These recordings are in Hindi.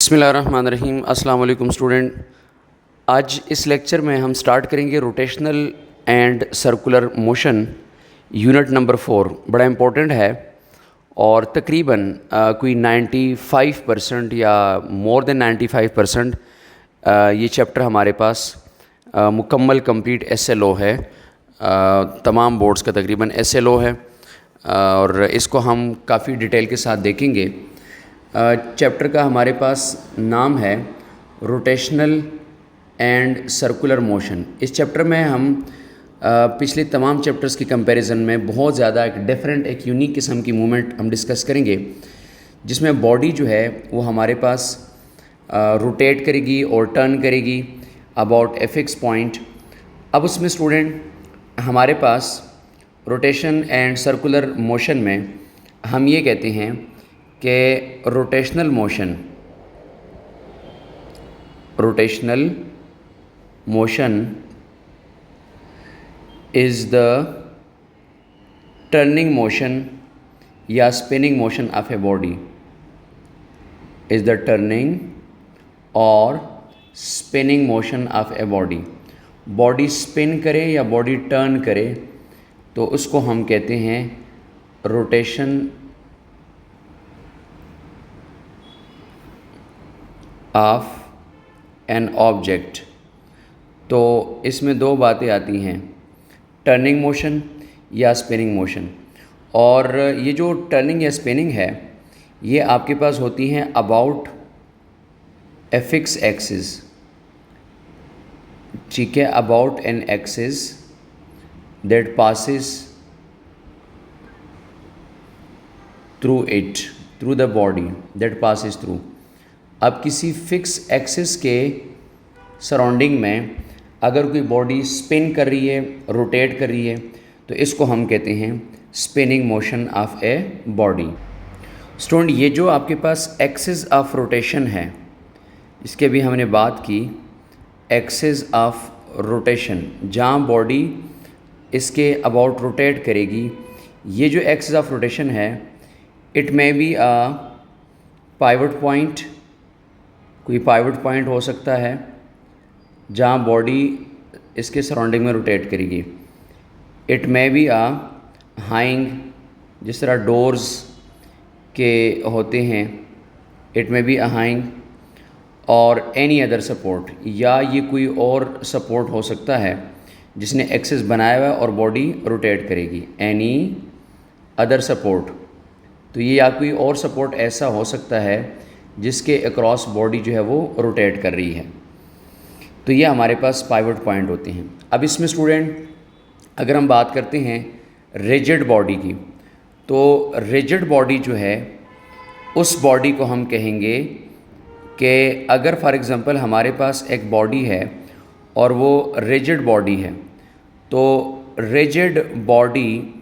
बिस्मिल्लाहिर्रहमानिर्रहीम। अस्सलाम वालेकुम स्टूडेंट। आज इस लेक्चर में हम स्टार्ट करेंगे rotational and circular motion, unit number 4। बड़ा इम्पोर्टेंट है और तकरीबन कोई 95% या मोर देन 95% ये चैप्टर हमारे पास मुकम्मल कंप्लीट SLO है। तमाम बोर्ड्स का तकरीबन SLO है और इसको हम काफ़ी डिटेल के साथ देखेंगे। चैप्टर का हमारे पास नाम है रोटेशनल एंड सर्कुलर मोशन। इस चैप्टर में हम पिछले तमाम चैप्टर्स की कंपैरिजन में बहुत ज़्यादा एक डिफरेंट, एक यूनिक किस्म की मूवमेंट हम डिस्कस करेंगे, जिसमें बॉडी जो है वो हमारे पास रोटेट करेगी और टर्न करेगी अबाउट ए फिक्स पॉइंट। अब उसमें स्टूडेंट हमारे पास रोटेशन एंड सर्कुलर मोशन में हम ये कहते हैं कि rotational motion is the turning motion या spinning motion of a body, is the turning और spinning motion of a body. Body spin करे या बॉडी टर्न करे तो उसको हम कहते हैं रोटेशन ऑफ एन ऑब्जेक्ट। तो इसमें दो बातें आती हैं, टर्निंग मोशन या स्पिनिंग मोशन। और ये जो टर्निंग या स्पिनिंग है ये आपके पास होती हैं अबाउट ए फिक्स एक्सिस, ठीक है, about an axis that passes through it, through the body that passes through. अब किसी फिक्स एक्सिस के सराउंडिंग में अगर कोई बॉडी स्पिन कर रही है, रोटेट कर रही है, तो इसको हम कहते हैं spinning motion of a body. Student, ये जो आपके पास एक्सिस ऑफ रोटेशन है, इसके भी हमने बात की, एक्सिस ऑफ रोटेशन, जहाँ बॉडी इसके अबाउट रोटेट करेगी, ये जो एक्सिस ऑफ रोटेशन है it may be a pivot point, कोई पाइवट पॉइंट हो सकता है जहाँ बॉडी इसके सराउंडिंग में रोटेट करेगी। इट मे बी अ हाइंग, जिस तरह डोर्स के होते हैं, इट मे बी अ हाइंग और एनी अदर सपोर्ट, या ये कोई और सपोर्ट हो सकता है जिसने एक्सिस बनाया हुआ है और बॉडी रोटेट करेगी, एनी अदर सपोर्ट। तो ये या कोई और सपोर्ट ऐसा हो सकता है जिसके अक्रॉस बॉडी जो है वो रोटेट कर रही है। तो ये हमारे पास पाइवट पॉइंट होते हैं। अब इसमें स्टूडेंट अगर हम बात करते हैं रिजिड बॉडी की, तो रिजिड बॉडी जो है उस बॉडी को हम कहेंगे कि अगर फॉर एग्ज़ाम्पल हमारे पास एक बॉडी है और वो रिजिड बॉडी है, तो रिजिड बॉडी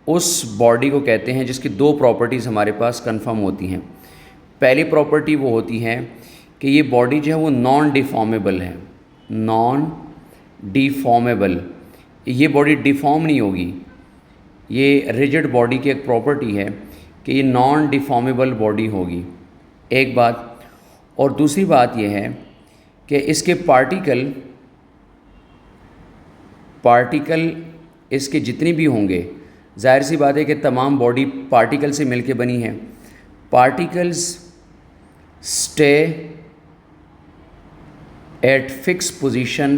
उस बॉडी को कहते हैं जिसकी दो प्रॉपर्टीज़ हमारे पास कंफर्म होती हैं। पहली प्रॉपर्टी वो होती है कि ये बॉडी जो है वो नॉन डिफॉर्मेबल है, नॉन डिफॉर्मेबल, ये बॉडी डिफॉर्म नहीं होगी। ये रिजिड बॉडी की एक प्रॉपर्टी है कि ये नॉन डिफॉर्मेबल बॉडी होगी, एक बात। और दूसरी बात ये है कि इसके पार्टिकल इसके जितने भी होंगे, जाहिर सी बात है कि तमाम बॉडी पार्टिकल से मिलके बनी है। Particles stay at fix position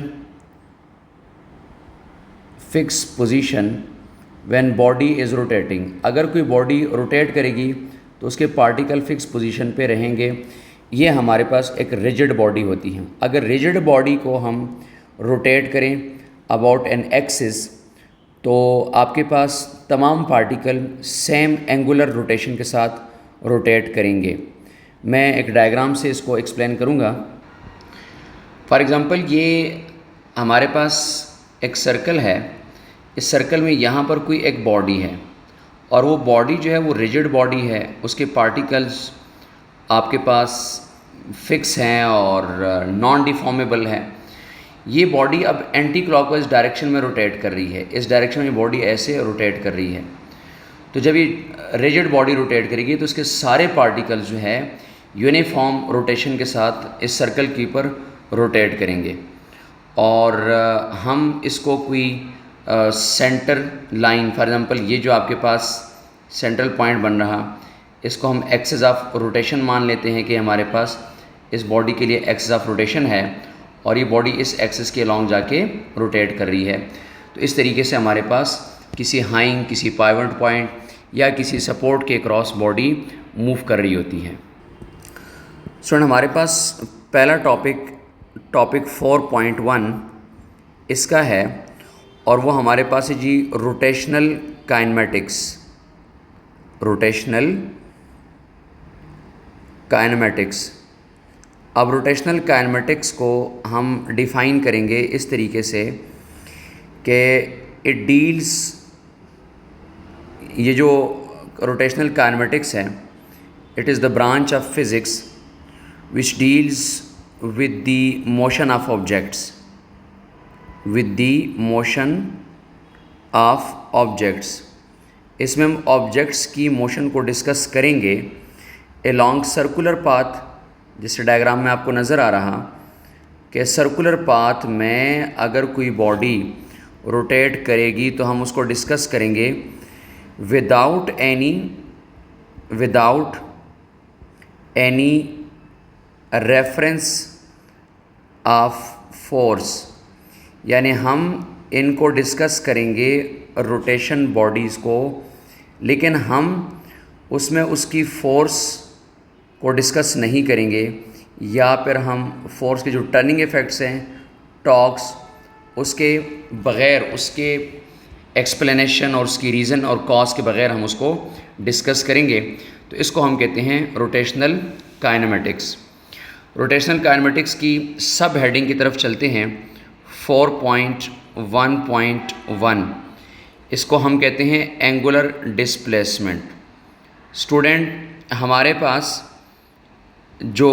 when body is rotating. अगर कोई बॉडी रोटेट करेगी तो उसके पार्टिकल फिक्स पोजीशन पे रहेंगे। ये हमारे पास एक रिजिड बॉडी होती है। अगर रिजिड बॉडी को हम रोटेट करें अबाउट एन एक्सिस, तो आपके पास तमाम पार्टिकल सेम एंगुलर रोटेशन के साथ रोटेट करेंगे। मैं एक डायग्राम से इसको एक्सप्लेन करूँगा। फॉर एग्ज़ाम्पल ये हमारे पास एक सर्कल है, इस सर्कल में यहाँ पर कोई एक बॉडी है और वो बॉडी जो है वो रिजिड बॉडी है, उसके पार्टिकल्स आपके पास फिक्स हैं और नॉन डिफॉर्मेबल है। ये बॉडी अब एंटी क्लॉकवाइज डायरेक्शन में रोटेट कर रही है, इस डायरेक्शन में बॉडी ऐसे रोटेट कर रही है। तो जब ये रिजिड बॉडी रोटेट करेगी तो इसके सारे पार्टिकल्स जो है यूनिफॉर्म रोटेशन के साथ इस सर्कल के ऊपर रोटेट करेंगे और हम इसको कोई सेंटर लाइन, फॉर एग्ज़ाम्पल ये जो आपके पास सेंट्रल पॉइंट बन रहा, इसको हम एक्सिस ऑफ रोटेशन मान लेते हैं कि हमारे पास इस बॉडी के लिए एक्सिस ऑफ रोटेशन है और ये बॉडी इस एक्सिस के अलॉन्ग जाके रोटेट कर रही है। तो इस तरीके से हमारे पास किसी हाइंग, किसी पाइवट पॉइंट या किसी सपोर्ट के क्रॉस बॉडी मूव कर रही होती है। स्टूडेंट, हमारे पास पहला टॉपिक 4.1 इसका है और वो हमारे पास है जी रोटेशनल काइनेमेटिक्स। अब रोटेशनल काइनेमेटिक्स को हम डिफ़ाइन करेंगे इस तरीके से कि इट डील्स, ये जो रोटेशनल काइनेमेटिक्स है, it is the branch of physics which deals with the motion of objects, इसमें हम ऑब्जेक्ट्स की मोशन को डिस्कस करेंगे along सर्कुलर पाथ। जिस डायग्राम में आपको नज़र आ रहा कि सर्कुलर पाथ में अगर कोई बॉडी रोटेट करेगी तो हम उसको डिस्कस करेंगे without any reference of force, यानी हम इनको डिस्कस करेंगे रोटेशन बॉडीज़ को, लेकिन हम उसमें उसकी फ़ोर्स को डिस्कस नहीं करेंगे या फिर हम फोर्स के जो टर्निंग इफ़ेक्ट्स हैं, टॉर्क्स, उसके बग़ैर, उसके एक्सप्लेनेशन और उसकी रीज़न और कॉज के बग़ैर हम उसको डिस्कस करेंगे। तो इसको हम कहते हैं रोटेशनल काइनेमेटिक्स। रोटेशनल काइनेमेटिक्स की सब हेडिंग की तरफ चलते हैं। 4.1.1 इसको हम कहते हैं एंगुलर डिस्प्लेसमेंट। स्टूडेंट, हमारे पास जो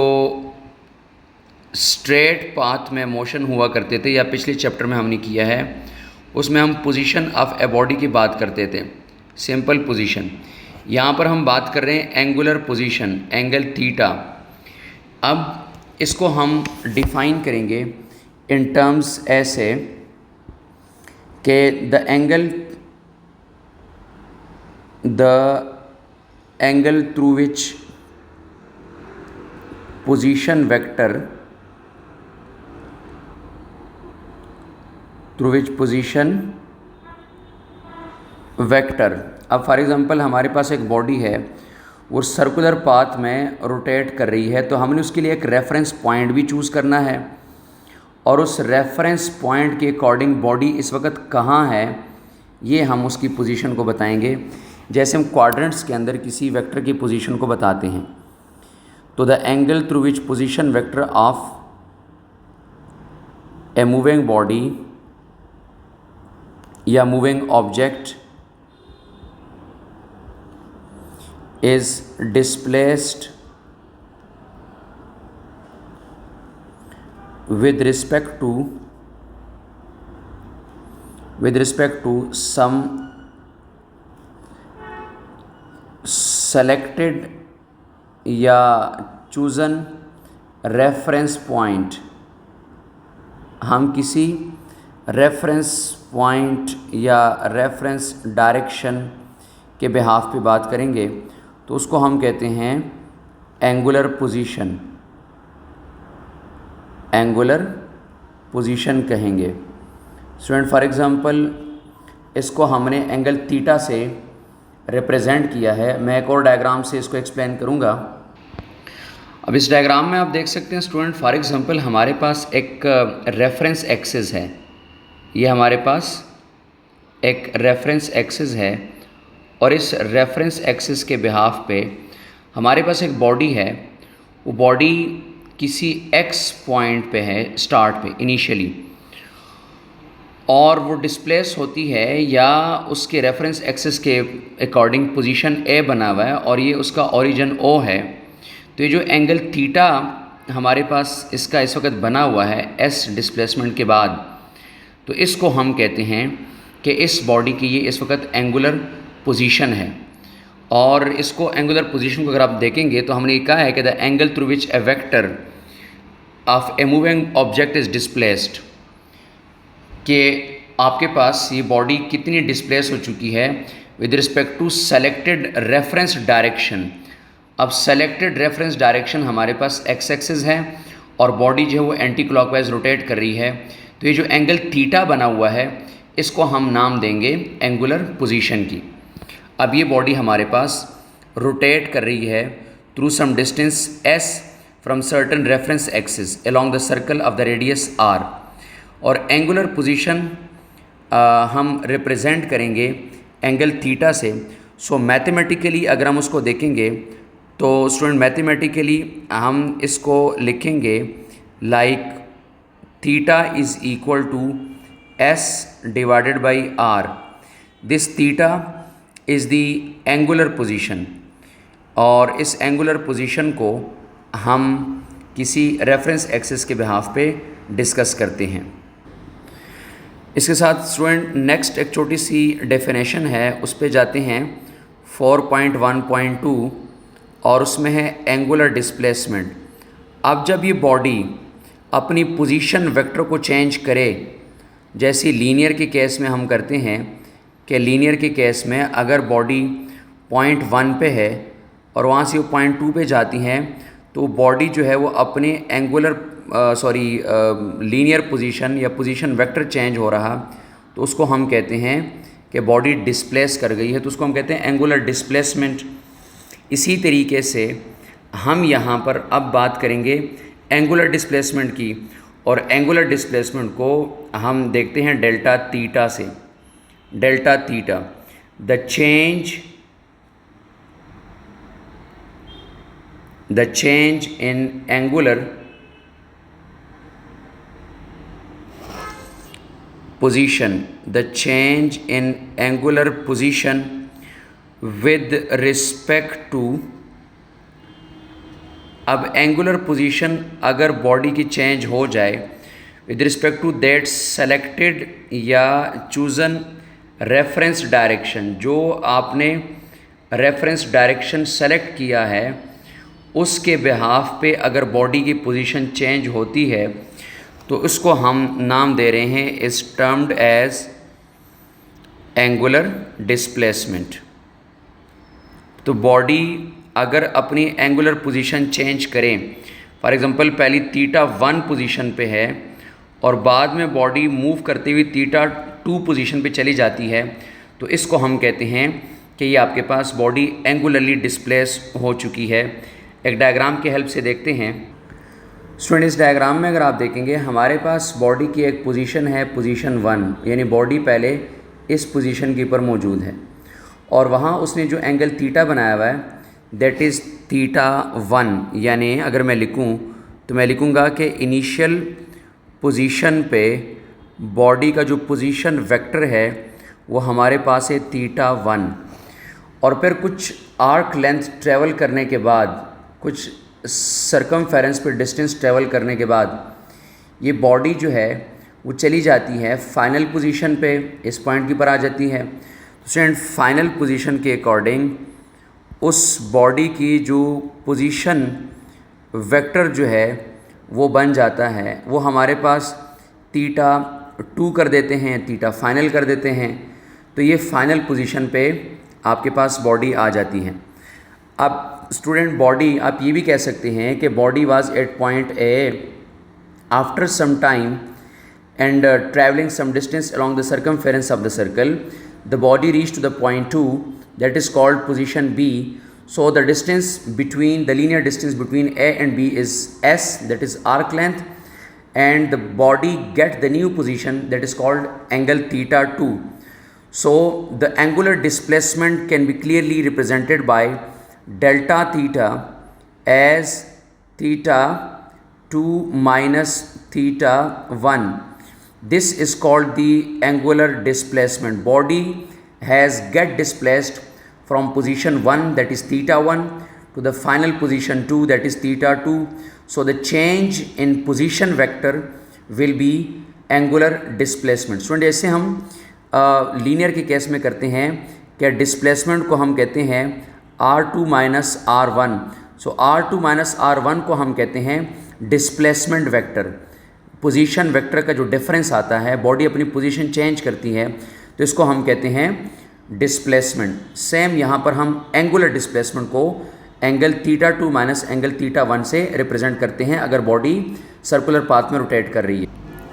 स्ट्रेट पाथ में मोशन हुआ करते थे या पिछले चैप्टर में हमने किया है, उसमें हम पोजीशन ऑफ ए बॉडी की बात करते थे, सिंपल पोजीशन। यहाँ पर हम बात कर रहे हैं एंगुलर पोजीशन, एंगल थीटा। अब इसको हम डिफ़ाइन करेंगे इन टर्म्स ऐसे कि the angle through which position vector अब फॉर एग्ज़ाम्पल हमारे पास एक बॉडी है, वो सर्कुलर पाथ में रोटेट कर रही है, तो हमने उसके लिए एक रेफरेंस पॉइंट भी चूज़ करना है और उस रेफरेंस पॉइंट के अकॉर्डिंग बॉडी इस वक्त कहाँ है, ये हम उसकी पोजीशन को बताएंगे। जैसे हम क्वाड्रेंट्स के अंदर किसी वेक्टर की पोजीशन को बताते हैं, तो the angle through which position vector of a moving body या moving object is displaced with respect to some selected या chosen reference point। हम किसी रेफरेंस पॉइंट या रेफरेंस डायरेक्शन के बिहाफ पे बात करेंगे, तो उसको हम कहते हैं एंगुलर पोजीशन कहेंगे। स्टूडेंट, फॉर एग्ज़ाम्पल इसको हमने एंगल थीटा से रिप्रेजेंट किया है। मैं एक और डायग्राम से इसको एक्सप्लेन करूँगा। अब इस डायग्राम में आप देख सकते हैं स्टूडेंट, फॉर एग्ज़ाम्पल हमारे पास एक रेफरेंस एक्सिस है, ये हमारे पास एक रेफरेंस एक्सिस है और इस रेफरेंस एक्सिस के बिहाफ पे हमारे पास एक बॉडी है। वो बॉडी किसी एक्स पॉइंट पे है, स्टार्ट पे इनिशियली, और वो डिस्प्लेस होती है या उसके रेफरेंस एक्सिस के अकॉर्डिंग पोजीशन ए बना हुआ है और ये उसका ओरिजिन ओ है। तो ये जो एंगल थीटा हमारे पास इसका इस वक्त बना हुआ है एस डिस्प्लेसमेंट के बाद, तो इसको हम कहते हैं कि इस बॉडी की ये इस वक्त एंगुलर पोजीशन है और इसको एंगुलर पोजीशन को अगर आप देखेंगे तो हमने कहा है कि the angle through which A vector of a moving object is displaced, कि आपके पास ये बॉडी कितनी डिस्प्लेस हो चुकी है with respect to selected reference direction. अब सेलेक्टेड रेफरेंस डायरेक्शन हमारे पास एक्स एक्सिस है और बॉडी जो है वो एंटी क्लॉकवाइज रोटेट कर रही है। तो ये जो एंगल थीटा बना हुआ है इसको हम नाम देंगे एंगुलर पोजीशन की। अब ये बॉडी हमारे पास रोटेट कर रही है through some distance s from certain reference axis along the circle of the radius r, और एंगुलर पोजीशन हम रिप्रेजेंट करेंगे एंगल थीटा से। सो मैथमेटिकली अगर हम उसको देखेंगे तो स्टूडेंट मैथमेटिकली हम इसको लिखेंगे like theta is equal to s divided by r। This theta is the angular position, और इस एंगुलर पोजीशन को हम किसी रेफरेंस एक्सिस के बिहाफ पे डिस्कस करते हैं। इसके साथ स्टूडेंट नेक्स्ट एक छोटी सी डेफिनेशन है, उस पे जाते हैं 4.1.2, और उसमें है एंगुलर डिस्प्लेसमेंट। अब जब ये बॉडी अपनी पोजीशन वेक्टर को चेंज करे, जैसे लीनियर के केस में हम करते हैं कि लीनियर के केस में अगर बॉडी पॉइंट 1 पे है और वहाँ से वो पॉइंट 2 पे जाती हैं तो बॉडी जो है वो अपने एंगुलर लीनियर पोजीशन या पोजीशन वेक्टर चेंज हो रहा, तो उसको हम कहते हैं कि बॉडी डिस्प्लेस कर गई है, तो उसको हम कहते हैं एंगुलर डिस्प्लेसमेंट। इसी तरीके से हम यहाँ पर अब बात करेंगे एंगुलर डिस्प्लेसमेंट की, और एंगुलर डिस्प्लेसमेंट को हम देखते हैं डेल्टा थीटा से। Delta theta, the change in angular position, the change in angular position with respect to, अब एंगुलर पोजीशन अगर बॉडी की चेंज हो जाए with respect to that selected या चूज़न रेफरेंस डायरेक्शन, जो आपने रेफरेंस डायरेक्शन सेलेक्ट किया है उसके बिहाफ पे अगर बॉडी की पोजीशन चेंज होती है तो उसको हम नाम दे रहे हैं is termed as angular displacement. तो बॉडी अगर अपनी एंगुलर पोजीशन चेंज करें, फॉर एग्जांपल पहली थीटा 1 पोजीशन पे है और बाद में बॉडी मूव करते हुए थीटा 2 पोजीशन पे चली जाती है, तो इसको हम कहते हैं कि ये आपके पास बॉडी एंगुलरली डिस्प्लेस हो चुकी है। एक डायग्राम की हेल्प से देखते हैं। स्टूडेंट इस डायग्राम में अगर आप देखेंगे हमारे पास बॉडी की एक पोजीशन है, पोजीशन 1, यानी बॉडी पहले इस पोजीशन के ऊपर मौजूद है और वहाँ उसने जो एंगल थीटा बनाया हुआ है दैट इज़ थीटा 1। यानी अगर मैं लिखूँ तो मैं लिखूँगा कि इनिशियल पोजीशन पे बॉडी का जो पोजीशन वेक्टर है वो हमारे पास है थीटा 1, और फिर कुछ आर्क लेंथ ट्रेवल करने के बाद, कुछ सरकमफेरेंस पे डिस्टेंस ट्रेवल करने के बाद ये बॉडी जो है वो चली जाती है फाइनल पोजीशन पे, इस पॉइंट के ऊपर आ जाती है। तो स्टूडेंट फाइनल पोजीशन के अकॉर्डिंग उस बॉडी की जो पोजीशन वेक्टर जो है वो बन जाता है, वो हमारे पास थीटा 2 कर देते हैं, थीटा फाइनल कर देते हैं, तो ये फाइनल पोजीशन पे आपके पास बॉडी आ जाती है। अब स्टूडेंट बॉडी आप ये भी कह सकते हैं कि body was at point A after some time and travelling some distance along the circumference of the circle, the body reach to the point 2 that is called position B. So the distance between, the linear distance between A and B is s, that is arc length, and the body get the new position that is called angle theta 2. So the angular displacement can be clearly represented by delta theta as theta 2 minus theta 1. This is called the angular displacement. Body has get displaced from position 1 that is theta 1 to the final position 2 that is theta 2. So the change in position vector will be angular displacement. Student जैसे हम लीनियर के केस में करते हैं कि डिस्प्लेसमेंट को हम कहते हैं R2 माइनस R1। सो R2 माइनस R1 को हम कहते हैं डिस्प्लेसमेंट वेक्टर। पोजीशन वेक्टर का जो डिफरेंस आता है, बॉडी अपनी पोजीशन चेंज करती है, तो इसको हम कहते हैं डिस्प्लेसमेंट। सेम यहाँ पर हम एंगुलर डिस्प्लेसमेंट को एंगल θ2 माइनस एंगल θ1 से रिप्रेजेंट करते हैं अगर बॉडी सर्कुलर पाथ में रोटेट कर रही है।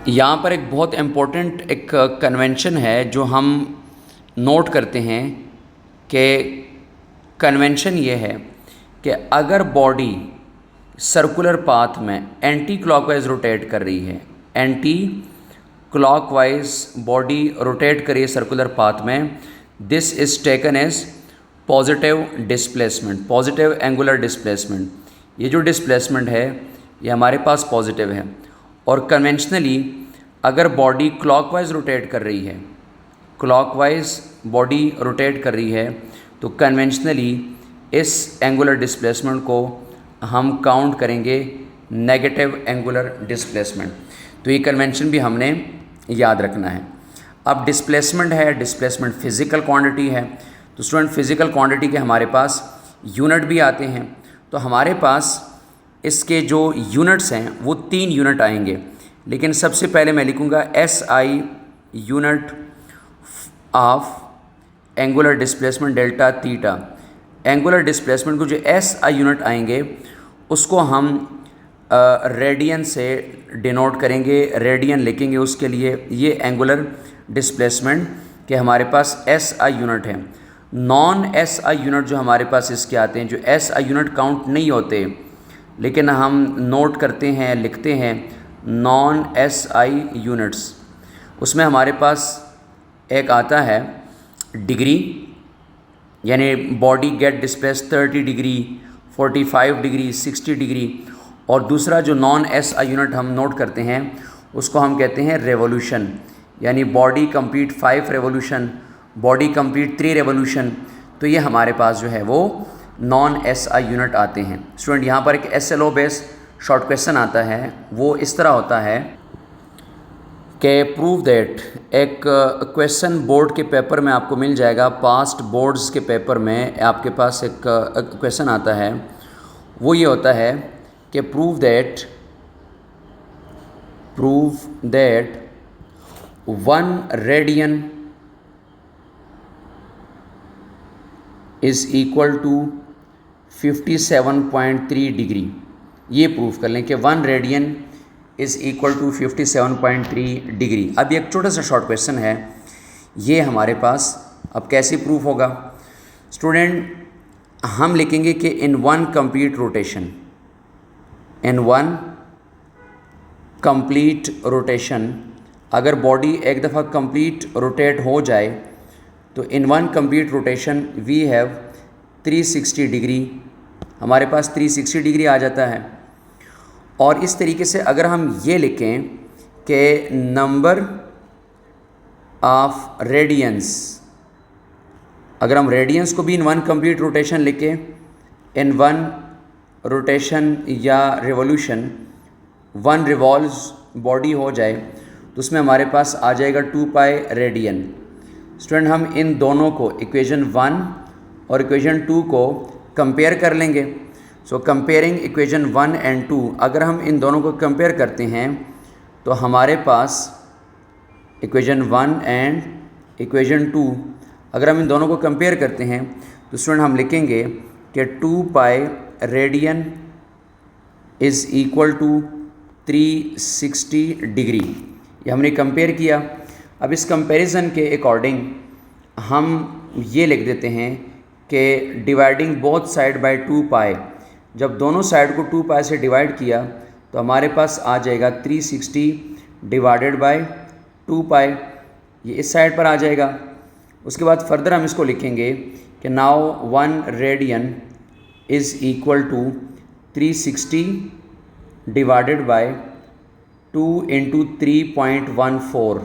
यहाँ पर एक बहुत इम्पोर्टेंट एक कन्वेंशन है जो हम नोट करते हैं कि कन्वेंशन ये है कि अगर बॉडी सर्कुलर पाथ में एंटी क्लॉकवाइज रोटेट कर रही है, एंटी क्लॉकवाइज बॉडी रोटेट कर रही है सर्कुलर पाथ में, this is taken as positive displacement, positive angular displacement. ये जो डिस्प्लेसमेंट है ये हमारे पास पॉजिटिव है। और कन्वेंशनली अगर बॉडी क्लॉकवाइज रोटेट कर रही है, क्लॉकवाइज बॉडी रोटेट कर रही है, तो कन्वेंशनली इस एंगुलर डिस्प्लेसमेंट को हम काउंट करेंगे नेगेटिव एंगुलर डिस्प्लेसमेंट। तो ये कन्वेंशन भी हमने याद रखना है। अब डिस्प्लेसमेंट है, डिस्प्लेसमेंट फिज़िकल क्वांटिटी है, तो स्टूडेंट फिज़िकल क्वांटिटी के हमारे पास यूनिट भी आते हैं। तो हमारे पास इसके जो यूनिट्स हैं वो 3 यूनिट आएंगे, लेकिन सबसे पहले मैं लिखूँगा SI unit of angular displacement delta theta. Angular displacement को जो SI यूनिट आएंगे उसको हम रेडियन से डिनोट करेंगे, रेडियन लिखेंगे उसके लिए। ये एंगुलर डिस्प्लेसमेंट के हमारे पास SI यूनिट है। नॉन SI यूनिट जो हमारे पास इसके आते हैं, जो SI यूनिट काउंट नहीं होते लेकिन हम नोट करते हैं, लिखते हैं नॉन SI यूनिट्स, उसमें हमारे पास एक आता है डिग्री, यानी body get displace 30 degree, 45 degree, 60 degree. और दूसरा जो नॉन SI यूनिट हम नोट करते हैं उसको हम कहते हैं रेवोल्यूशन, यानी body complete 5 revolution, body complete 3 revolution. तो ये हमारे पास जो है वो नॉन SI यूनिट आते हैं। स्टूडेंट यहाँ पर एक SLO बेस शॉर्ट क्वेश्चन आता है, वो इस तरह होता है कि प्रूव दैट, एक क्वेश्चन बोर्ड के पेपर में आपको मिल जाएगा, पास्ट बोर्ड्स के पेपर में आपके पास एक क्वेश्चन आता है, वो ये होता है कि prove that 1 radian is equal to 57.3 degree. ये प्रूव कर लें कि 1 radian is equal to 57.3 degree. अब ये एक छोटा सा शॉर्ट क्वेश्चन है, ये हमारे पास अब कैसे प्रूफ होगा। स्टूडेंट हम लिखेंगे कि इन वन कंप्लीट रोटेशन, अगर बॉडी एक दफ़ा कंप्लीट रोटेट हो जाए तो in one complete rotation we have 360 degree, हमारे पास 360 डिग्री आ जाता है। और इस तरीके से अगर हम ये लिखें कि नंबर ऑफ रेडियंस, अगर हम रेडियंस को भी इन वन कंप्लीट रोटेशन लिखें, इन वन रोटेशन या रिवॉल्यूशन 1 रिवॉल्व्स बॉडी हो जाए तो उसमें हमारे पास आ जाएगा 2 पाई रेडियन। स्टूडेंट हम इन दोनों को इक्वेशन 1 और इक्वेशन 2 को कंपेयर कर लेंगे। सो कंपेयरिंग इक्वेशन 1 एंड 2, अगर हम इन दोनों को कंपेयर करते हैं तो हमारे पास इक्वेशन 1 एंड इक्वेशन 2, अगर हम इन दोनों को कंपेयर करते हैं तो स्टूडेंट हम लिखेंगे कि 2 pi radian is equal to 360 degree. ये हमने कंपेयर किया। अब इस कंपैरिजन के अकॉर्डिंग हम ये लिख देते हैं कि डिवाइडिंग बोथ साइड बाय 2 पाई, जब दोनों साइड को 2 पाई से डिवाइड किया तो हमारे पास आ जाएगा 360 डिवाइडेड बाय 2 पाई, ये इस साइड पर आ जाएगा। उसके बाद फर्दर हम इसको लिखेंगे कि now 1 radian is equal to 360 divided by 2 into 3.14,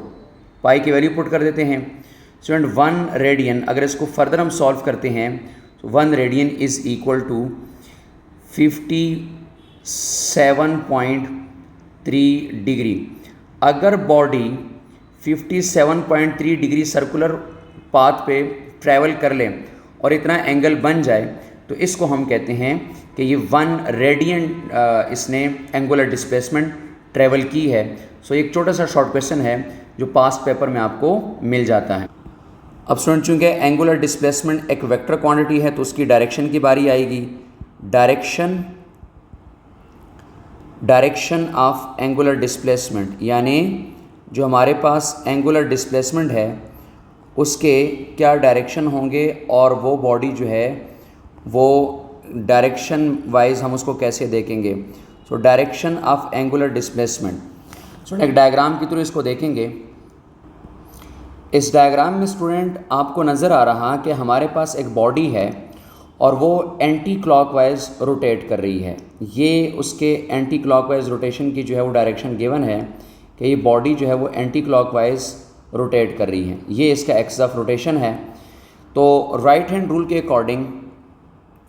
pi की वैल्यू पुट कर देते हैं। स्टूडेंट 1 रेडियन, अगर इसको फर्दर हम सॉल्व करते हैं तो 1 radian is equal to 57.3 degree. अगर बॉडी 57.3 डिग्री सर्कुलर पाथ पे ट्रैवल कर लें और इतना एंगल बन जाए तो इसको हम कहते हैं कि ये 1 रेडियन इसने एंगुलर डिस्प्लेसमेंट ट्रेवल की है। सो एक छोटा सा शॉर्ट क्वेश्चन है जो पास्ट पेपर में आपको मिल जाता है। अब स्टूडेंट चूँकि एंगुलर डिस्प्लेसमेंट एक वेक्टर क्वांटिटी है तो उसकी डायरेक्शन की बारी आएगी। डायरेक्शन ऑफ एंगुलर डिस्प्लेसमेंट, यानी जो हमारे पास एंगुलर डिस्प्लेसमेंट है उसके क्या डायरेक्शन होंगे और वो बॉडी जो है वो डायरेक्शन वाइज हम उसको कैसे देखेंगे। So direction of angular displacement, so एक डायग्राम के थ्रू इसको देखेंगे। इस डायग्राम में स्टूडेंट आपको नज़र आ रहा कि हमारे पास एक बॉडी है और वो एंटी क्लॉकवाइज रोटेट कर रही है। ये उसके एंटी क्लॉकवाइज रोटेशन की जो है वो डायरेक्शन गिवन है कि ये बॉडी जो है वो एंटी क्लॉकवाइज रोटेट कर रही है। ये इसका एक्सिस ऑफ रोटेशन है। तो राइट हैंड रूल के अकॉर्डिंग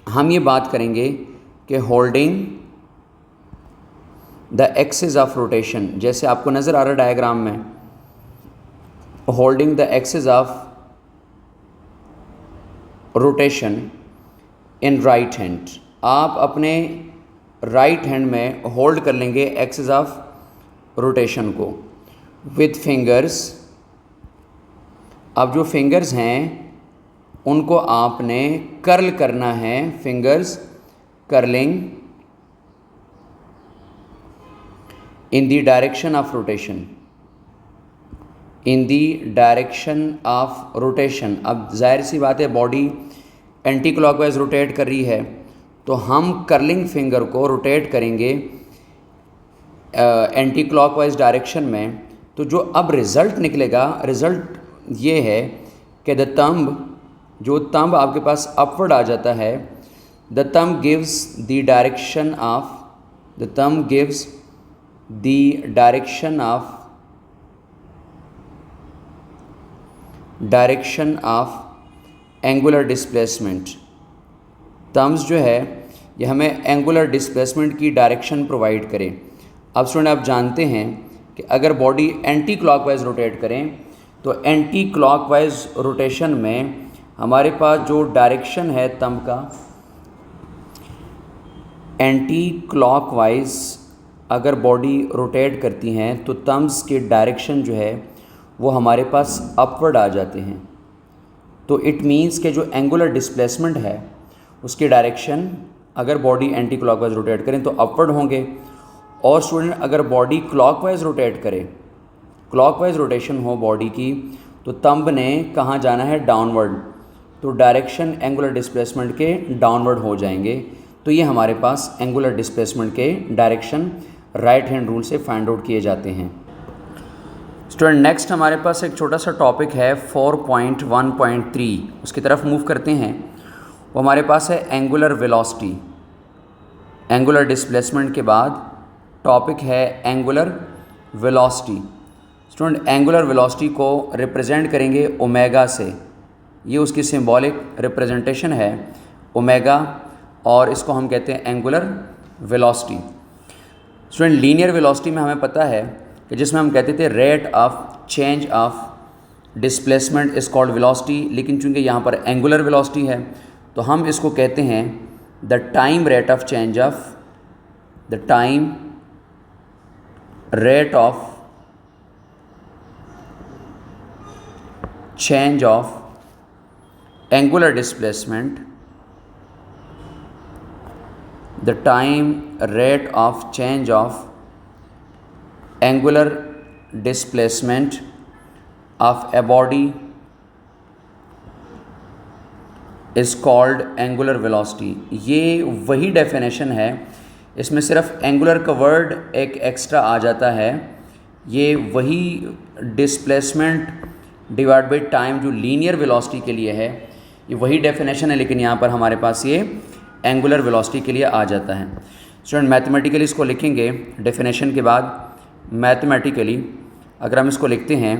हम ये बात करेंगे कि holding the axis of rotation, जैसे आपको नज़र आ रहा है डायग्राम में, holding the axis of rotation in right hand, आप अपने राइट हैंड में होल्ड कर लेंगे एक्सिस ऑफ रोटेशन को विथ फिंगर्स। अब जो फिंगर्स हैं उनको आपने कर्ल करना है, fingers curling in the direction of rotation, in the direction of rotation. अब जाहिर सी बात है बॉडी एंटी क्लॉकवाइज रोटेट कर रही है तो हम कर्लिंग फिंगर को रोटेट करेंगे एंटी क्लॉकवाइज डायरेक्शन में। तो जो अब रिज़ल्ट निकलेगा, रिज़ल्ट ये है कि द थंब, जो थंब आपके पास अपवर्ड आ जाता है, the thumb gives the direction of, the thumb gives the direction of angular displacement. Thumbs जो है ये हमें एंगुलर डिस्प्लेसमेंट की डायरेक्शन प्रोवाइड करें। अब स्टूडेंट आप जानते हैं कि अगर बॉडी एंटी क्लॉकवाइज रोटेट करें तो एंटी क्लॉकवाइज रोटेशन में हमारे पास जो डायरेक्शन है थंब का, एंटी क्लॉकवाइज अगर बॉडी रोटेट करती हैं तो थंब्स के डायरेक्शन जो है वो हमारे पास अपवर्ड आ जाते हैं। तो इट मीन्स के जो एंगुलर डिस्प्लेसमेंट है उसकी डायरेक्शन अगर बॉडी एंटी क्लॉकवाइज रोटेट करें तो अपवर्ड होंगे, और स्टूडेंट अगर बॉडी क्लॉकवाइज रोटेट करे, क्लॉकवाइज रोटेशन हो बॉडी की, तो थंब ने कहाँ जाना है, डाउनवर्ड। तो डायरेक्शन एंगुलर डिस्प्लेसमेंट के डाउनवर्ड हो जाएंगे। तो ये हमारे पास एंगुलर डिस्प्लेसमेंट के डायरेक्शन राइट हैंड रूल से फाइंड आउट किए जाते हैं। स्टूडेंट नेक्स्ट हमारे पास एक छोटा सा टॉपिक है 4.1.3, उसकी तरफ मूव करते हैं। वो हमारे पास है एंगुलर वेलोसिटी। एंगुलर डिस्प्लेसमेंट के बाद टॉपिक है angular velocity. Student angular velocity को रिप्रेजेंट करेंगे ओमेगा से, ये उसकी सिंबॉलिक रिप्रेजेंटेशन है ओमेगा, और इसको हम कहते हैं angular velocity. Student linear velocity में हमें पता है कि जिसमें हम कहते थे rate of change of displacement is called velocity, लेकिन चूंकि यहाँ पर एंगुलर वेलोसिटी है तो हम इसको कहते हैं the time rate of change of, the time rate of change of angular displacement, the time rate of change of angular displacement of a body is called angular velocity। ये वही डेफिनेशन है, इसमें सिर्फ एंगुलर का वर्ड एक एक्स्ट्रा आ जाता है। ये वही डिस्प्लेसमेंट डिवाइड बाई टाइम जो लीनियर वेलोसिटी के लिए है, ये वही डेफिनेशन है, लेकिन यहाँ पर हमारे पास ये एंगुलर वेलोसिटी के लिए आ जाता है। स्टूडेंट मैथमेटिकली इसको लिखेंगे डेफिनेशन के बाद। मैथमेटिकली अगर हम इसको लिखते हैं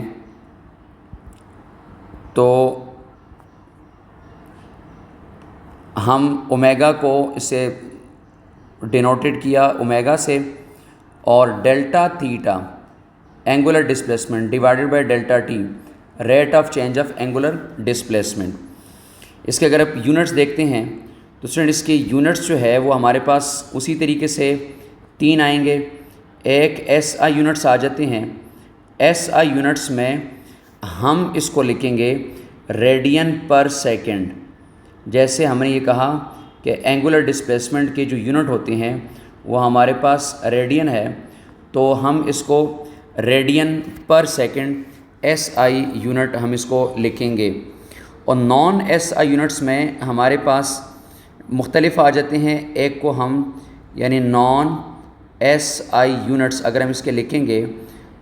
तो हम ओमेगा को इससे डिनोटेड किया ओमेगा से, और delta theta angular displacement divided by delta T rate of change of angular displacement. इसके अगर आप यूनिट्स देखते हैं तो स्टूडेंट इसके यूनिट्स जो है वो हमारे पास उसी तरीके से 3 आएंगे। एक SI यूनिट्स आ जाते हैं। SI यूनिट्स में हम इसको लिखेंगे रेडियन पर सेकंड। जैसे हमने ये कहा कि एंगुलर डिस्प्लेसमेंट के जो यूनिट होते हैं वो हमारे पास रेडियन है, तो हम इसको रेडियन पर सेकंड SI यूनिट हम इसको लिखेंगे। और नॉन SI यूनिट्स में हमारे पास मुख्तलिफ आ जाते हैं। एक को हम यानी नॉन SI यूनिट्स अगर हम इसके लिखेंगे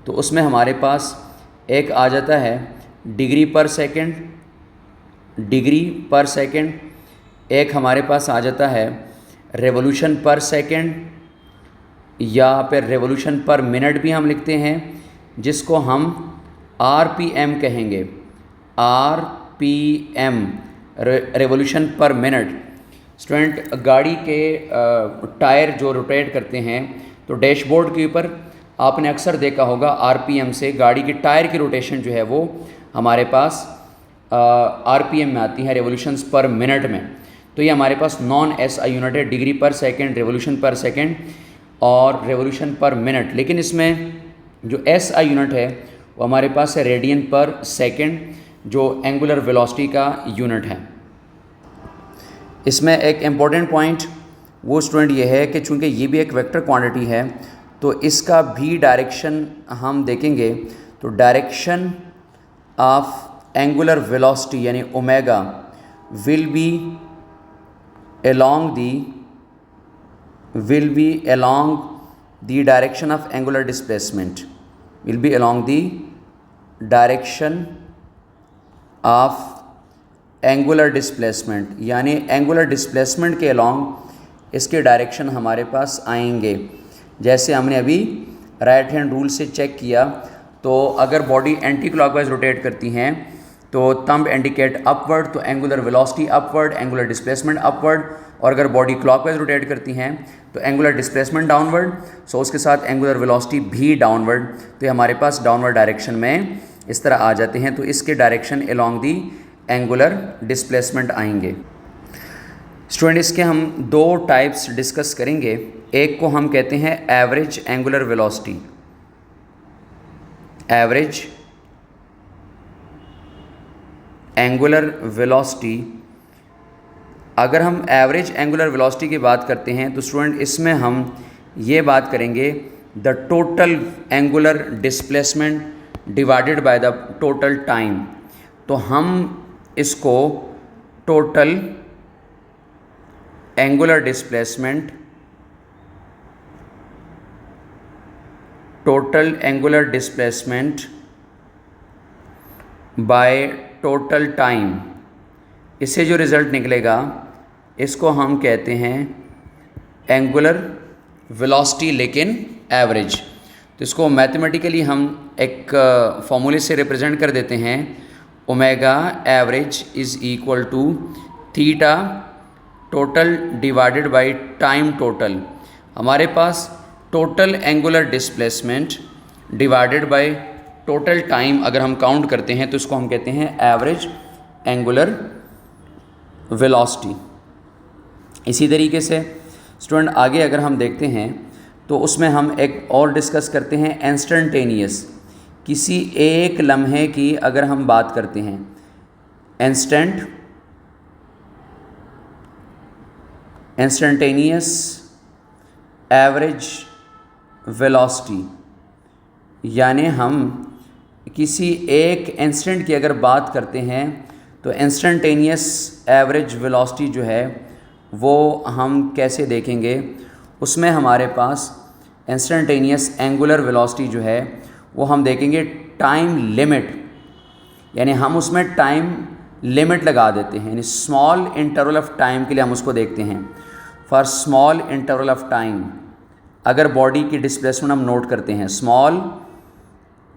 तो उसमें हमारे पास एक आ जाता है डिग्री पर सेकंड, डिग्री पर सेकंड। एक हमारे पास आ जाता है रेवोल्यूशन पर सेकंड, या फिर रेवोल्यूशन पर मिनट भी हम लिखते हैं, जिसको हम RPM कहेंगे। RPM रेवोल्यूशन पर मिनट। स्टूडेंट गाड़ी के टायर जो रोटेट करते हैं तो डैशबोर्ड के ऊपर आपने अक्सर देखा होगा RPM से गाड़ी के टायर की रोटेशन जो है वो हमारे पास RPM में आती है, रेवोल्यूशंस पर मिनट में। तो ये हमारे पास नॉन SI यूनिट है, डिग्री पर सेकंड, रेवोल्यूशन पर सेकंड और रेवोल्यूशन पर मिनट। लेकिन इसमें जो SI यूनिट है वो हमारे पास है रेडियन पर सेकंड, जो एंगुलर वेलोसिटी का यूनिट है। इसमें एक इम्पॉर्टेंट पॉइंट वो स्टूडेंट ये है कि चूँकि ये भी एक वेक्टर क्वांटिटी है तो इसका भी डायरेक्शन हम देखेंगे। तो डायरेक्शन ऑफ एंगुलर वेलोसिटी यानी omega will be along the direction of angular displacement, will be along the direction of angular displacement, यानी angular displacement के along इसके डायरेक्शन हमारे पास आएंगे। जैसे हमने अभी राइट हैंड रूल से चेक किया तो अगर बॉडी एंटी क्लॉकवाइज रोटेट करती हैं तो थंब इंडिकेट अपवर्ड, तो angular velocity upward, angular displacement upward. और अगर बॉडी क्लॉकवाइज रोटेट करती हैं तो एंगुलर डिस्प्लेसमेंट डाउनवर्ड, सो उसके साथ एंगुलर वेलोसिटी भी डाउनवर्ड। तो ये हमारे पास डाउनवर्ड डायरेक्शन में इस तरह आ जाते हैं, तो इसके direction along the angular displacement आएंगे। स्टूडेंट इसके हम दो टाइप्स डिस्कस करेंगे। एक को हम कहते हैं average angular velocity. Average angular velocity, अगर हम एवरेज एंगुलर वेलोसिटी की बात करते हैं तो स्टूडेंट इसमें हम ये बात करेंगे the total angular displacement divided by the total time. तो हम इसको total angular displacement, total angular displacement bye total time, इससे जो रिज़ल्ट निकलेगा इसको हम कहते हैं एंगुलर वेलोसिटी लेकिन एवरेज। तो इसको मैथमेटिकली हम एक फॉर्मूले से रिप्रेजेंट कर देते हैं, omega average is equal to theta total divided by time total. हमारे पास total angular displacement divided by total time अगर हम काउंट करते हैं तो इसको हम कहते हैं एवरेज एंगुलर वेलोसिटी। इसी तरीके से स्टूडेंट आगे अगर हम देखते हैं तो उसमें हम एक और डिस्कस करते हैं इंस्टेंटेनियस। किसी एक लम्हे की अगर हम बात करते हैं, इंस्टेंटेनियस एवरेज वेलोसिटी, यानी हम किसी एक इंस्टेंट की अगर बात करते हैं तो इंस्टेंटेनियस एवरेज वेलोसिटी जो है वो हम कैसे देखेंगे। उसमें हमारे पास इंस्टेंटेनियस एंगुलर वेलोसिटी जो है वो हम देखेंगे टाइम लिमिट, यानी हम उसमें टाइम लिमिट लगा देते हैं, यानी स्मॉल इंटरवल ऑफ टाइम के लिए हम उसको देखते हैं। For small interval of time अगर बॉडी की डिस्प्लेसमेंट हम नोट करते हैं, स्मॉल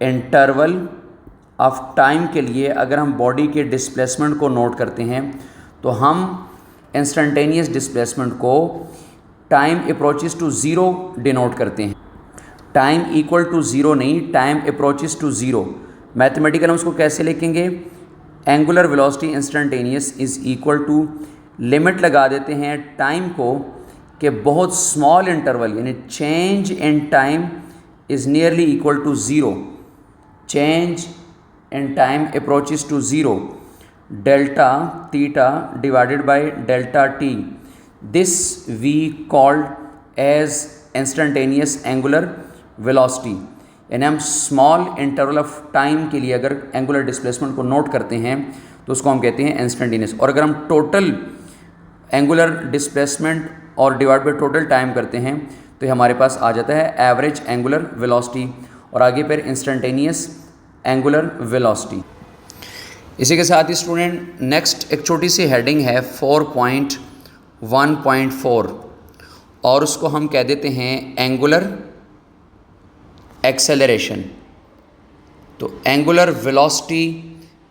इंटरवल ऑफ टाइम के लिए अगर हम बॉडी के डिस्प्लेसमेंट को नोट करते हैं तो हम इंस्टेंटेनियस डिस्प्लेसमेंट को time approaches to zero denote करते हैं। टाइम इक्वल टू ज़ीरो नहीं, time approaches to zero. Mathematical हम उसको कैसे लिखेंगे, angular velocity instantaneous is equal to limit लगा देते हैं टाइम को कि बहुत स्मॉल इंटरवल यानी change in time is nearly equal to zero, change in time approaches to zero, delta theta divided by delta t, this we called as instantaneous angular velocity. यानी हम स्मॉल इंटरवल ऑफ टाइम के लिए अगर एंगुलर डिस्प्लेसमेंट को नोट करते हैं तो उसको हम कहते हैं इंस्टेंटेनियस। और अगर हम टोटल एंगुलर डिस्प्लेसमेंट और डिवाइड बाय टोटल टाइम करते हैं तो ये हमारे पास आ जाता है एवरेज एंगुलर वेलोसिटी, और आगे फिर इंस्टेंटेनियस एंगुलर वेलोसिटी। इसी के साथ ही स्टूडेंट नेक्स्ट एक छोटी सी हेडिंग है 4.1.4 और उसको हम कह देते हैं एंगुलर एक्सेलरेशन। तो एंगुलर वेलोसिटी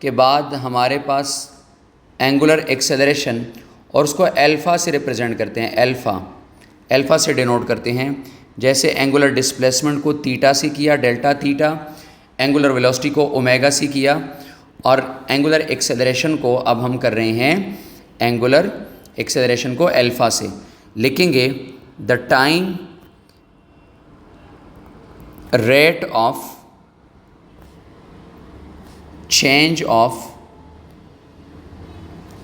के बाद हमारे पास एंगुलर एक्सेलरेशन, और उसको अल्फ़ा से रिप्रेजेंट करते हैं, अल्फ़ा से डिनोट करते हैं। जैसे एंगुलर डिस्प्लेसमेंट को थीटा से किया, डेल्टा थीटा, एंगुलर वेलोसिटी को ओमेगा से किया, और एंगुलर एक्सेलरेशन को अब हम कर रहे हैं एंगुलर एक्सेलरेशन को अल्फ़ा से। लिखेंगे the time rate of change of,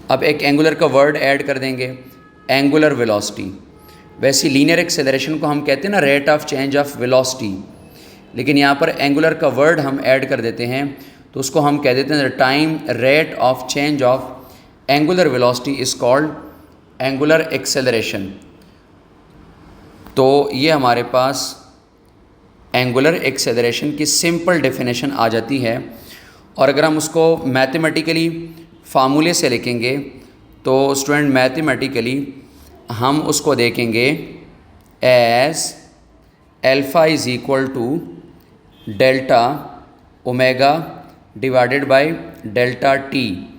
अब एक एंगुलर का वर्ड ऐड कर देंगे, एंगुलर वेलोसिटी। वैसे लीनियर एक्सेलरेशन को हम कहते हैं ना rate of change of velocity, लेकिन यहाँ पर एंगुलर का वर्ड हम ऐड कर देते हैं तो उसको हम कह देते हैं the time rate of change of angular velocity is called angular acceleration. तो ये हमारे पास एंगुलर एक्सेलरेशन की सिंपल डेफिनेशन आ जाती है। और अगर हम उसको मैथमेटिकली फार्मूले से लिखेंगे तो स्टूडेंट मैथमेटिकली हम उसको देखेंगे as alpha is equal to delta omega divided by delta t.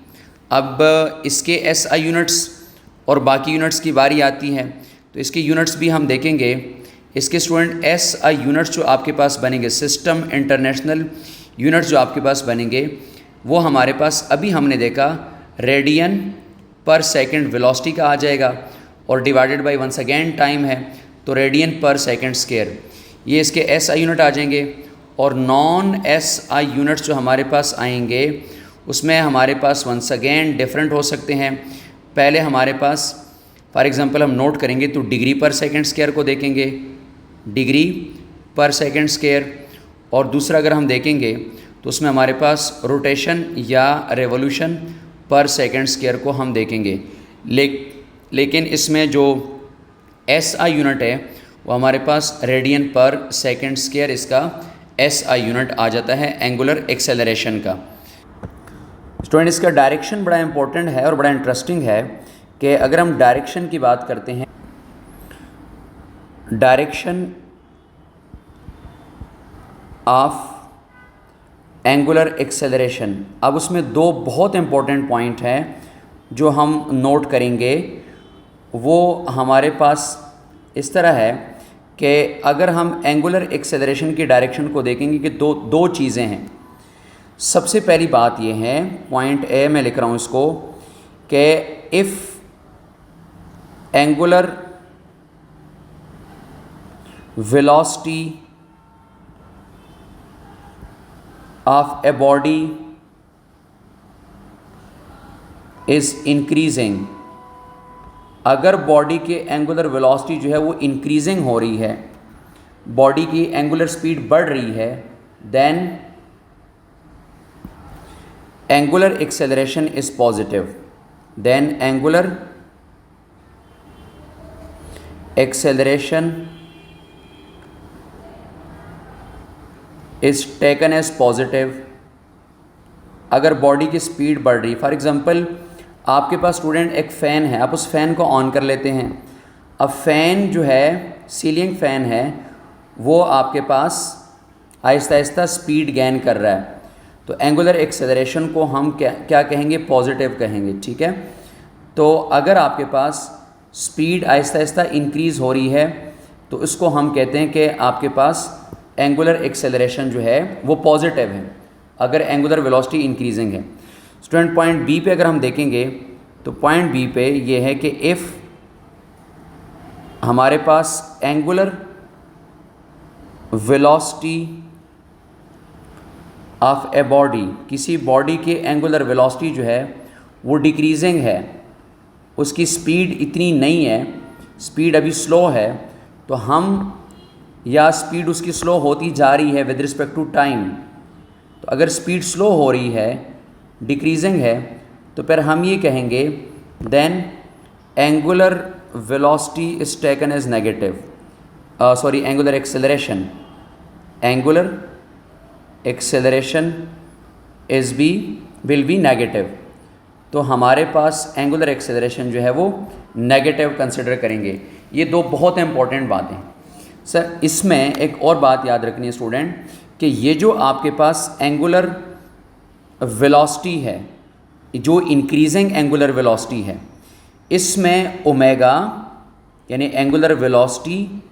अब इसके एसआई यूनिट्स और बाकी यूनिट्स की बारी आती है तो इसके यूनिट्स भी हम देखेंगे। इसके स्टूडेंट एसआई यूनिट्स जो आपके पास बनेंगे, सिस्टम इंटरनेशनल यूनिट्स जो आपके पास बनेंगे, वो हमारे पास अभी हमने देखा रेडियन पर सेकंड वेलोसिटी का आ जाएगा, और divided by once again time है तो रेडियन पर सेकंड स्क्वायर, ये इसके एसआई यूनिट आ जाएंगे। और नॉन एसआई यूनिट्स जो हमारे पास आएंगे उसमें हमारे पास वंस अगेन डिफरेंट हो सकते हैं। पहले हमारे पास फॉर एग्जांपल हम नोट करेंगे तो डिग्री पर सेकंड स्क्वायर को देखेंगे, डिग्री पर सेकंड स्क्वायर, और दूसरा अगर हम देखेंगे तो उसमें हमारे पास रोटेशन या रेवोल्यूशन पर सेकंड स्क्वायर को हम देखेंगे। लेकिन इसमें जो एसआई यूनिट है वो हमारे पास रेडियन पर सेकंड स्क्वायर, इसका एसआई यूनिट आ जाता है एंगुलर एक्सेलरेशन का। स्टूडेंट इसका डायरेक्शन बड़ा इंपॉर्टेंट है और बड़ा इंटरेस्टिंग है कि अगर हम डायरेक्शन की बात करते हैं, डायरेक्शन ऑफ एंगुलर एक्सेलरेशन, अब उसमें दो बहुत इंपॉर्टेंट पॉइंट हैं जो हम नोट करेंगे। वो हमारे पास इस तरह है कि अगर हम एंगुलर एक्सेलरेशन की डायरेक्शन को देखेंगे कि दो चीज़ें हैं। सबसे पहली बात ये है, पॉइंट ए मैं लिख रहा हूँ इसको, कि if angular velocity of a body is increasing, अगर बॉडी के एंगुलर वेलोसिटी जो है वो इंक्रीजिंग हो रही है, बॉडी की एंगुलर स्पीड बढ़ रही है, then angular acceleration is positive, then angular acceleration is taken as positive. अगर बॉडी की स्पीड बढ़ रही, फॉर एग्जांपल आपके पास स्टूडेंट एक फ़ैन है, आप उस फ़ैन को ऑन कर लेते हैं। अब फ़ैन जो है, सीलिंग फ़ैन है, वो आपके पास आहिस्ता आहिस्ता स्पीड गेन कर रहा है, तो एंगुलर एक्सेलरेशन को हम क्या कहेंगे, पॉजिटिव कहेंगे, ठीक है। तो अगर आपके पास स्पीड आहिस्ता आहिस्ता इंक्रीज़ हो रही है तो इसको हम कहते हैं कि आपके पास एंगुलर एक्सेलरेशन जो है वो पॉजिटिव है, अगर एंगुलर वेलोसिटी इंक्रीजिंग है। स्टूडेंट पॉइंट बी पे अगर हम देखेंगे तो पॉइंट बी पे ये है कि इफ़ हमारे पास angular velocity of a body, किसी बॉडी के एंगुलर वेलोसिटी जो है वो डिक्रीजिंग है, उसकी स्पीड इतनी नहीं है, स्पीड अभी स्लो है, तो हम या स्पीड उसकी स्लो होती जा रही है विद रिस्पेक्ट टू टाइम। तो अगर स्पीड स्लो हो रही है, डिक्रीजिंग है, तो फिर हम ये कहेंगे then angular velocity is taken as negative, sorry angular acceleration, angular acceleration will be negative. तो हमारे पास एंगुलर एक्सेलरेशन जो है वो नेगेटिव कंसिडर करेंगे। ये दो बहुत इंपॉर्टेंट बातें। सर इसमें एक और बात याद रखनी है स्टूडेंट कि ये जो आपके पास एंगुलर वेलोसिटी है, जो इंक्रीजिंग एंगुलर वेलोसिटी है, इसमें ओमेगा यानी angular velocity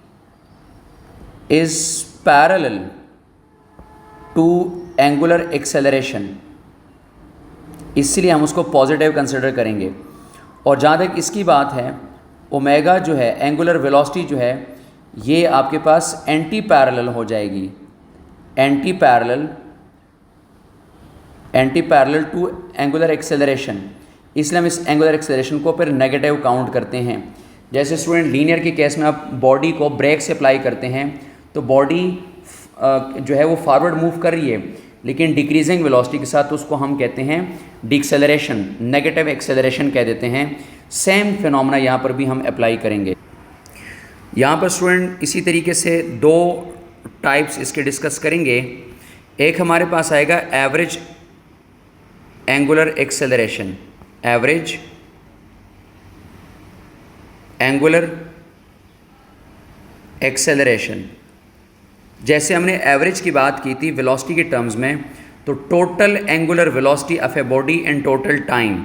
is parallel to angular acceleration, इसलिए हम उसको पॉजिटिव कंसिडर करेंगे। और जहाँ तक इसकी बात है, ओमेगा जो है एंगुलर वेलोसिटी जो है ये आपके पास एंटी पैरेलल हो जाएगी, anti parallel to angular acceleration, इसलिए हम इस एंगुलर एक्सेलरेशन को फिर नेगेटिव काउंट करते हैं। जैसे स्टूडेंट लीनियर के केस में आप बॉडी को ब्रेक से अप्लाई करते हैं तो बॉडी जो है वो फॉरवर्ड मूव कर रही है, लेकिन डिक्रीजिंग वेलोसिटी के साथ, तो उसको हम कहते हैं डिक्सेलरेशन, नेगेटिव एक्सेलरेशन कह देते हैं। सेम फिनोमेना यहाँ पर भी हम अप्लाई करेंगे। यहाँ पर स्टूडेंट इसी तरीके से दो टाइप्स इसके डिस्कस करेंगे। एक हमारे पास आएगा average angular acceleration, average angular acceleration. जैसे हमने एवरेज की बात की थी वेलोसिटी के टर्म्स में, तो total angular velocity of a body in total time,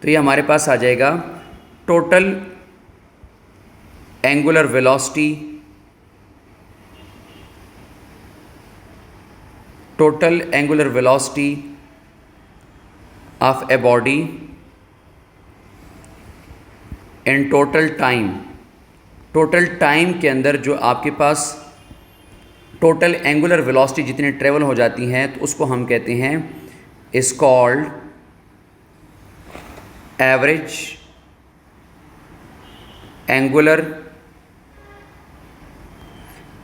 तो ये हमारे पास आ जाएगा total angular velocity, total angular velocity of a body in total time. Total time के अंदर जो आपके पास टोटल एंगुलर वेलोसिटी जितनी ट्रेवल हो जाती हैं, तो उसको हम कहते हैं is called average angular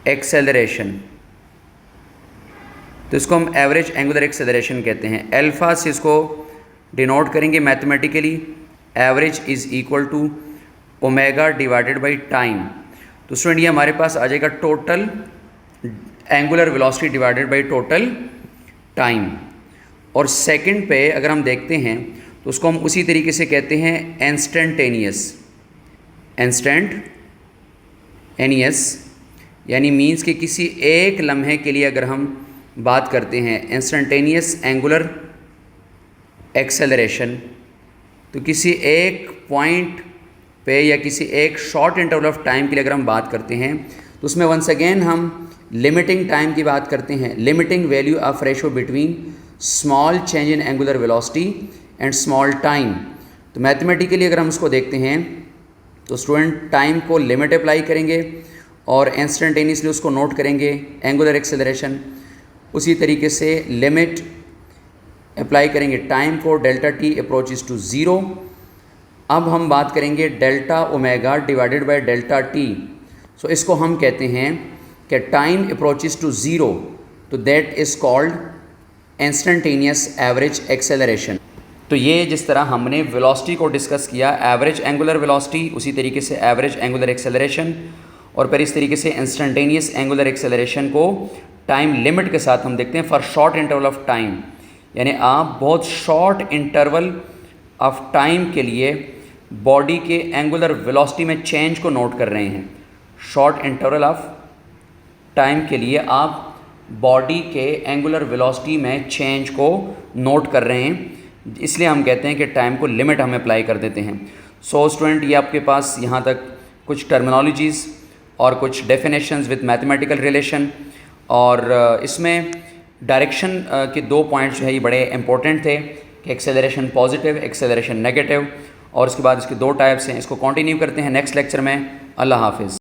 acceleration. तो इसको हम एवरेज एंगुलर एक्सेलरेशन कहते हैं। अल्फा से इसको डिनोट करेंगे mathematically, average is equal to omega divided by time. तो स्टूडेंट ये हमारे पास आ जाएगा total angular velocity divided by total time. और सेकंड पे अगर हम देखते हैं तो उसको हम उसी तरीके से कहते हैं इंस्टेंटेनियस, यानी मीन्स कि किसी एक लम्हे के लिए अगर हम बात करते हैं इंस्टेंटेनियस एंगुलर एक्सेलरेशन, तो किसी एक पॉइंट पे या किसी एक शॉर्ट इंटरवल ऑफ टाइम के लिए अगर हम बात करते हैं, तो उसमें वंस अगेन हम लिमिटिंग टाइम की बात करते हैं, limiting value of ratio between small change in angular velocity and small time. तो मैथमेटिकली अगर हम उसको देखते हैं तो स्टूडेंट टाइम को लिमिट अप्लाई करेंगे और इंस्टेंटेनियसली उसको नोट करेंगे एंगुलर एक्सेलरेशन। उसी तरीके से लिमिट अप्लाई करेंगे टाइम को, delta T approaches to zero. अब हम बात करेंगे delta omega divided by delta T. So इसको हम कहते हैं कि टाइम अप्रोचेस टू ज़ीरो, तो that is called instantaneous average acceleration. तो ये जिस तरह हमने वेलोसिटी को डिस्कस किया, एवरेज एंगुलर वेलोसिटी, उसी तरीके से एवरेज एंगुलर एक्सेलरेशन, और फिर इस तरीके से इंस्टेंटेनियस एंगुलर एक्सेलरेशन को टाइम लिमिट के साथ हम देखते हैं for short interval of time, यानी आप बहुत शॉर्ट इंटरवल ऑफ टाइम के लिए बॉडी के एंगुलर वेलोसिटी में चेंज को नोट कर रहे हैं। शॉर्ट इंटरवल ऑफ टाइम के लिए आप बॉडी के एंगुलर वेलोसिटी में चेंज को नोट कर रहे हैं, इसलिए हम कहते हैं कि टाइम को लिमिट हम अप्लाई कर देते हैं। सो स्टूडेंट ये आपके पास यहाँ तक कुछ टर्मिनोलॉजीज़ और कुछ डेफिनेशंस विद मैथमेटिकल रिलेशन, और इसमें डायरेक्शन के 2 पॉइंट्स जो है ये बड़े इंपॉर्टेंट थे कि एक्सेलरेशन पॉजिटिव, एक्सेलरेशन नेगेटिव, और इसके बाद इसके 2 टाइप्स हैं। इसको कंटिन्यू करते हैं नेक्स्ट लेक्चर में। अल्लाह हाफिज़।